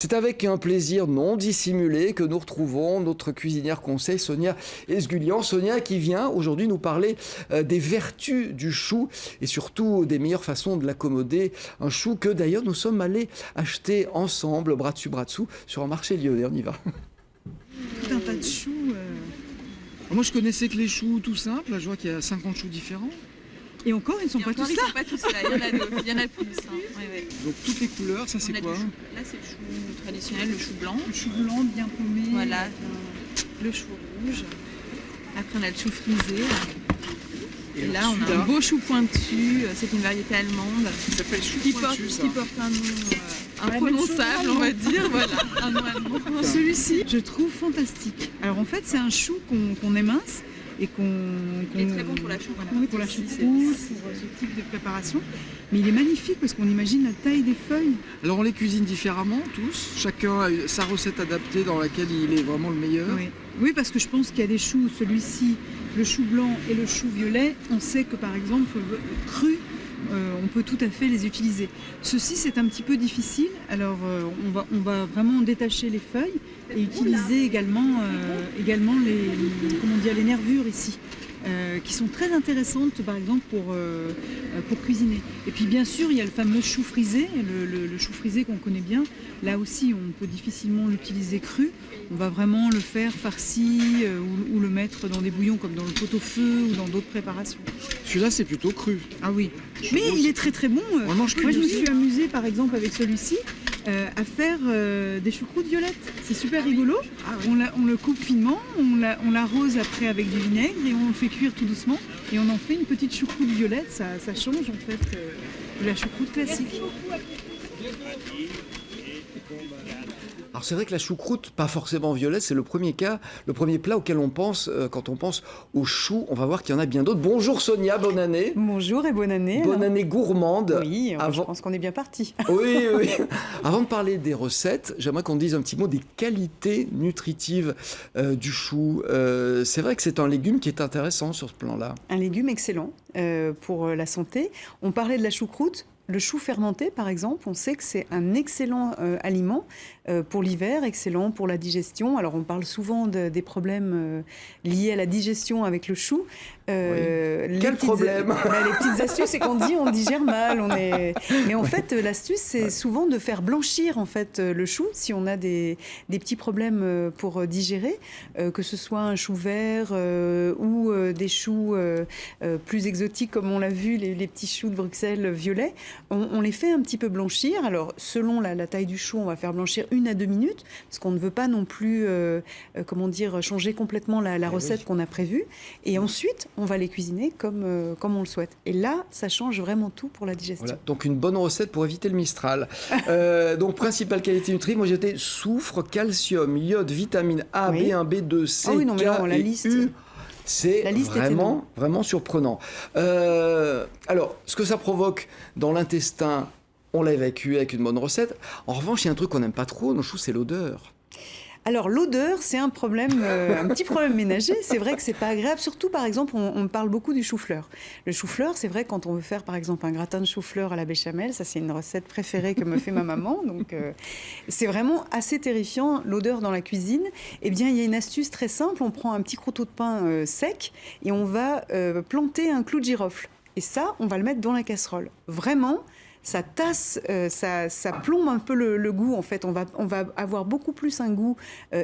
C'est avec un plaisir non dissimulé que nous retrouvons notre cuisinière conseil Sonia Esgulian. Sonia qui vient aujourd'hui nous parler des vertus du chou et surtout des meilleures façons de l'accommoder. Un chou que d'ailleurs nous sommes allés acheter ensemble, bras dessus, bras dessous, sur un marché lyonnais. On y va. Tout un tas de choux. Moi je connaissais que les choux tout simples. Là, je vois qu'il y a 50 choux différents. Et encore, ils ne sont pas tous là. Ils sont pas tous là, il y en a d'autres, il y en a plus. Hein. Ouais. Donc toutes les couleurs, ça c'est quoi? Là c'est le chou traditionnel, le chou blanc. Le chou blanc bien paumé. Voilà, le chou rouge. Après on a le chou frisé. Et là on a un beau chou pointu, c'est une variété allemande. Ça s'appelle chou pointu, ça. Qui porte un nom imprononçable, on va dire. Voilà, un nom allemand. Celui-ci, je trouve fantastique. Alors en fait, c'est un chou qu'on émince. Et il est très bon pour la choucroute. Oui, pour la choucroute, pour ce type de préparation. Mais il est magnifique parce qu'on imagine la taille des feuilles. Alors on les cuisine différemment tous. Chacun a sa recette adaptée dans laquelle il est vraiment le meilleur. Oui, parce que je pense qu'il y a des choux, celui-ci, le chou blanc et le chou violet. On sait que par exemple, cru, on peut tout à fait les utiliser. Ceci, c'est un petit peu difficile. Alors on va vraiment détacher les feuilles et utiliser également les nervures ici, qui sont très intéressantes par exemple pour cuisiner. Et puis bien sûr il y a le fameux chou frisé, le chou frisé qu'on connaît bien. Là aussi on peut difficilement l'utiliser cru. On va vraiment le faire farci ou le mettre dans des bouillons comme dans le pot-au-feu ou dans d'autres préparations. Celui-là c'est plutôt cru. Ah oui. Mais il est très très bon. Moi je me suis amusée par exemple avec celui-ci à faire des choucroutes violettes. C'est super rigolo. On le coupe finement, on l'arrose après avec du vinaigre et on le fait cuire tout doucement. Et on en fait une petite choucroute violette. Ça change en fait de la choucroute classique. Alors c'est vrai que la choucroute, pas forcément violette, c'est le premier plat auquel on pense quand on pense au chou. On va voir qu'il y en a bien d'autres. Bonjour Sonia, bonne année. Bonjour et bonne année. Bonne année gourmande. Oui, je pense qu'on est bien parti. Oui. Avant de parler des recettes, j'aimerais qu'on dise un petit mot des qualités nutritives du chou. C'est vrai que c'est un légume qui est intéressant sur ce plan-là. Un légume excellent pour la santé. On parlait de la choucroute. Le chou fermenté, par exemple, on sait que c'est un excellent aliment pour l'hiver, excellent pour la digestion. Alors, on parle souvent des problèmes liés à la digestion avec le chou. Quel problème Les petites astuces, c'est qu'on dit on digère mal. Mais en fait, l'astuce, c'est souvent de faire blanchir en fait, le chou, si on a des petits problèmes pour digérer, que ce soit un chou vert ou des choux plus exotiques, comme on l'a vu, les petits choux de Bruxelles violets. On les fait un petit peu blanchir. Alors, selon la taille du chou, on va faire blanchir 1 à 2 minutes, parce qu'on ne veut pas non plus, changer complètement la recette qu'on a prévue. Et ensuite, on va les cuisiner comme on le souhaite. Et là, ça change vraiment tout pour la digestion. Voilà. Donc, une bonne recette pour éviter le Mistral. Donc, principale qualité nutritive, moi j'étais soufre, calcium, iode, vitamine A, B1, B2, C, K et U. C'est vraiment surprenant. Alors, ce que ça provoque dans l'intestin, on l'a évacué avec une bonne recette. En revanche, il y a un truc qu'on n'aime pas trop, nos choux, c'est l'odeur. Alors l'odeur, c'est un problème, un petit problème ménager. C'est vrai que c'est pas agréable. Surtout, par exemple, on parle beaucoup du chou-fleur. Le chou-fleur, c'est vrai quand on veut faire, par exemple, un gratin de chou-fleur à la béchamel, ça c'est une recette préférée que me fait ma maman. Donc c'est vraiment assez terrifiant l'odeur dans la cuisine. Eh bien, il y a une astuce très simple. On prend un petit croûteau de pain sec et on va planter un clou de girofle. Et ça, on va le mettre dans la casserole. Vraiment. Ça tasse, ça plombe un peu le goût. En fait, on va avoir beaucoup plus un goût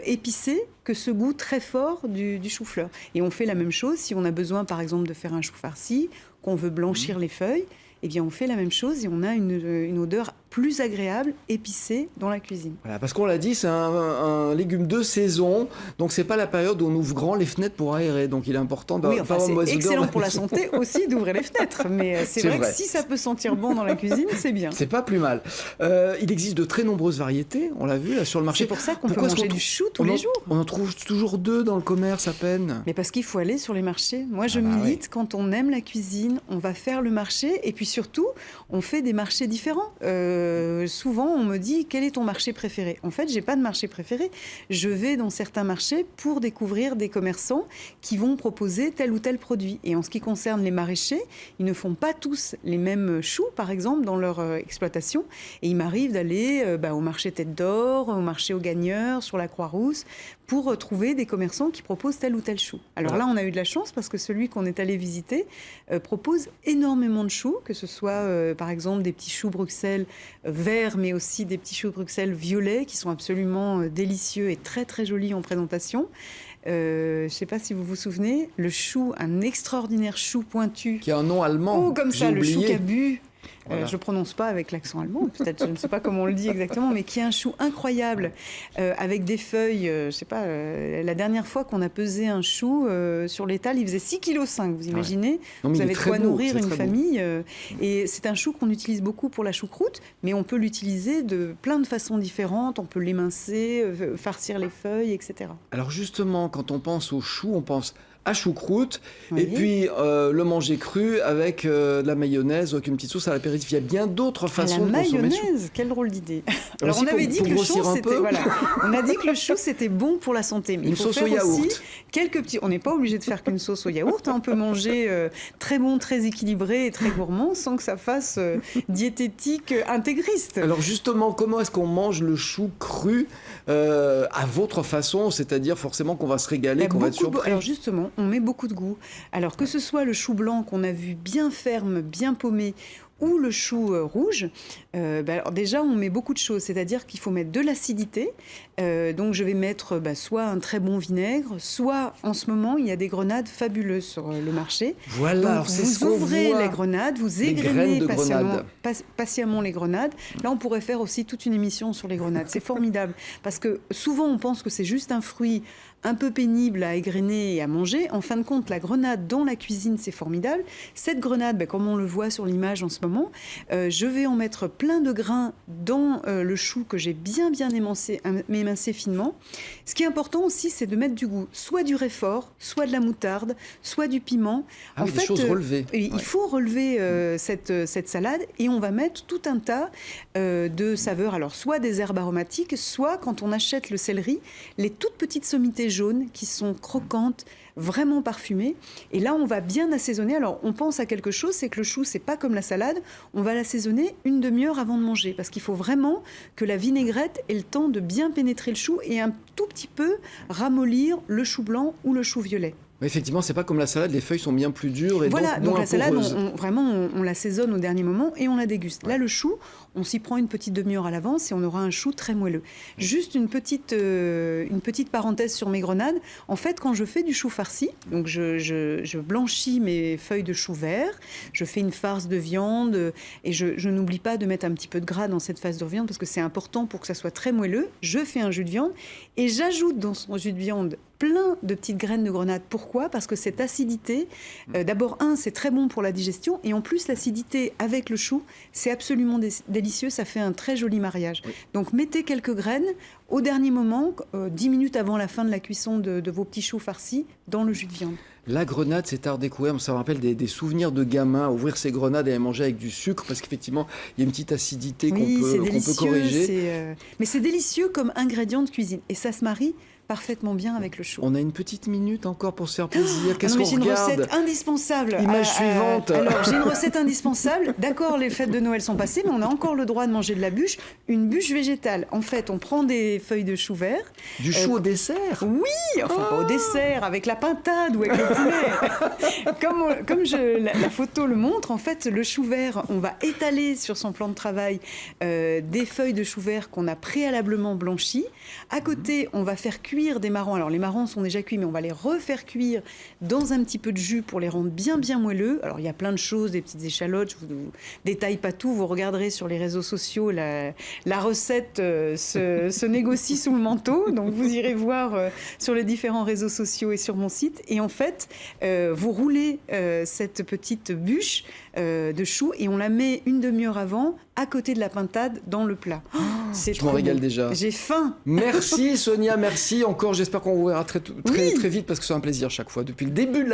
épicé que ce goût très fort du chou-fleur. Et on fait la même chose si on a besoin, par exemple, de faire un chou farci, qu'on veut blanchir les feuilles. Eh bien, on fait la même chose et on a une odeur plus agréable, épicée dans la cuisine. Voilà, parce qu'on l'a dit, c'est un légume de saison, donc c'est pas la période où on ouvre grand les fenêtres pour aérer. Donc il est important d'avoir une mauvaise odeur. C'est excellent pour la santé aussi d'ouvrir les fenêtres, mais c'est vrai que si ça peut sentir bon dans la cuisine, c'est bien. C'est pas plus mal. Il existe de très nombreuses variétés, on l'a vu là sur le marché. C'est pour ça qu'on peut manger du chou tous les jours. On en trouve toujours 2 dans le commerce à peine. Mais parce qu'il faut aller sur les marchés. Moi, je milite, quand on aime la cuisine, on va faire le marché et puis surtout, on fait des marchés différents. souvent on me dit quel est ton marché préféré. En fait, j'ai pas de marché préféré. Je vais dans certains marchés pour découvrir des commerçants qui vont proposer tel ou tel produit. Et en ce qui concerne les maraîchers, ils ne font pas tous les mêmes choux, par exemple, dans leur exploitation. Et il m'arrive d'aller au marché Tête d'Or, au marché aux Gagneurs, sur la Croix-Rousse, pour trouver des commerçants qui proposent tel ou tel chou. Alors là, on a eu de la chance parce que celui qu'on est allé visiter propose énormément de choux, que ce soit par exemple des petits choux Bruxelles verts, mais aussi des petits choux Bruxelles violets qui sont absolument délicieux et très très jolis en présentation. Je ne sais pas si vous vous souvenez, le chou, un extraordinaire chou pointu. Qui a un nom allemand. Oh, comme ça, le chou cabu. Voilà. Je ne prononce pas avec l'accent allemand, peut-être, je ne sais pas comment on le dit exactement, mais qui est un chou incroyable, avec des feuilles, je ne sais pas, la dernière fois qu'on a pesé un chou sur l'étal, il faisait 6,5 kg, vous imaginez? Non, vous avez de quoi nourrir une famille. Beau. Et c'est un chou qu'on utilise beaucoup pour la choucroute, mais on peut l'utiliser de plein de façons différentes, on peut l'émincer, farcir les feuilles, etc. Alors justement, quand on pense au chou, on pense à choucroute, et puis le manger cru avec de la mayonnaise ou avec une petite sauce à l'apéritif. Il y a bien d'autres façons de consommer le chou. La mayonnaise, quelle drôle d'idée. Alors on avait dit que le chou, c'était on a dit que le chou c'était bon pour la santé, mais une il faut sauce faire au yaourt. aussi quelques petits. On n'est pas obligé de faire qu'une sauce au yaourt. On peut manger très bon, très équilibré et très gourmand sans que ça fasse diététique intégriste. Alors justement, comment est-ce qu'on mange le chou cru à votre façon, c'est-à-dire forcément qu'on va se régaler, qu'on va être surpris. Alors justement, on met beaucoup de goût. Alors que ce soit le chou blanc qu'on a vu bien ferme, bien paumé, ou le chou rouge, alors déjà on met beaucoup de choses, c'est-à-dire qu'il faut mettre de l'acidité, donc je vais mettre soit un très bon vinaigre, soit en ce moment il y a des grenades fabuleuses sur le marché. Voilà, donc, alors c'est ce qu'on vous ouvrez voit. les grenades, vous égrenez patiemment les grenades. Là on pourrait faire aussi toute une émission sur les grenades, c'est formidable, parce que souvent on pense que c'est juste un fruit un peu pénible à égrener et à manger. En fin de compte, la grenade dans la cuisine, c'est formidable. Cette grenade, comme on le voit sur l'image en ce moment, je vais en mettre plein de grains dans le chou que j'ai bien émincé finement. Ce qui est important aussi, c'est de mettre du goût, soit du réfort, soit de la moutarde, soit du piment. En fait, des choses relevées. Il faut relever cette salade et on va mettre tout un tas de saveurs. Alors, soit des herbes aromatiques, soit quand on achète le céleri, les toutes petites sommités jaunes qui sont croquantes, vraiment parfumées. Et là, on va bien assaisonner. Alors, on pense à quelque chose, c'est que le chou, c'est pas comme la salade. On va l'assaisonner une demi-heure avant de manger parce qu'il faut vraiment que la vinaigrette ait le temps de bien pénétrer le chou et un tout petit peu ramollir le chou blanc ou le chou violet. Effectivement, c'est pas comme la salade, les feuilles sont bien plus dures et donc la salade, on l'assaisonne au dernier moment et on la déguste. Là, le chou, on s'y prend une petite demi-heure à l'avance et on aura un chou très moelleux. Juste une petite parenthèse sur mes grenades. En fait, quand je fais du chou farci, donc je blanchis mes feuilles de chou vert, je fais une farce de viande et je n'oublie pas de mettre un petit peu de gras dans cette farce de viande parce que c'est important pour que ça soit très moelleux. Je fais un jus de viande et j'ajoute dans son jus de viande plein de petites graines de grenade. Pourquoi ? Parce que cette acidité, d'abord, c'est très bon pour la digestion, et en plus, l'acidité avec le chou, c'est absolument délicieux, ça fait un très joli mariage. Oui. Donc, mettez quelques graines au dernier moment, 10 minutes avant la fin de la cuisson de vos petits choux farcis, dans le jus de viande. La grenade, c'est à redécouvrir. Ça me rappelle des souvenirs de gamin, ouvrir ses grenades et à manger avec du sucre, parce qu'effectivement, il y a une petite acidité qu'on peut corriger. Mais c'est délicieux comme ingrédient de cuisine, et ça se marie parfaitement bien avec le chou. On a une petite minute encore pour se faire plaisir. Qu'est-ce qu'on regarde ? J'ai une recette indispensable. Image suivante. Alors, j'ai une recette indispensable. D'accord, les fêtes de Noël sont passées, mais on a encore le droit de manger de la bûche. Une bûche végétale. En fait, on prend des feuilles de chou vert. Du chou au dessert ? Oui, enfin pas au dessert, avec la pintade ou avec le poulet. Comme la photo le montre, en fait, le chou vert, on va étaler sur son plan de travail des feuilles de chou vert qu'on a préalablement blanchies. À côté, on va faire cuire des marrons. Alors les marrons sont déjà cuits, mais on va les refaire cuire dans un petit peu de jus pour les rendre bien moelleux. Alors il y a plein de choses, des petites échalotes, je vous détaille pas tout, vous regarderez sur les réseaux sociaux, la recette se négocie sous le manteau, donc vous irez voir sur les différents réseaux sociaux et sur mon site. Et en fait, vous roulez cette petite bûche de chou et on la met une demi-heure avant à côté de la pintade dans le plat. Je m'en régale déjà. J'ai faim. Merci Sonia, merci encore. J'espère qu'on vous verra très vite parce que c'est un plaisir chaque fois depuis le début de la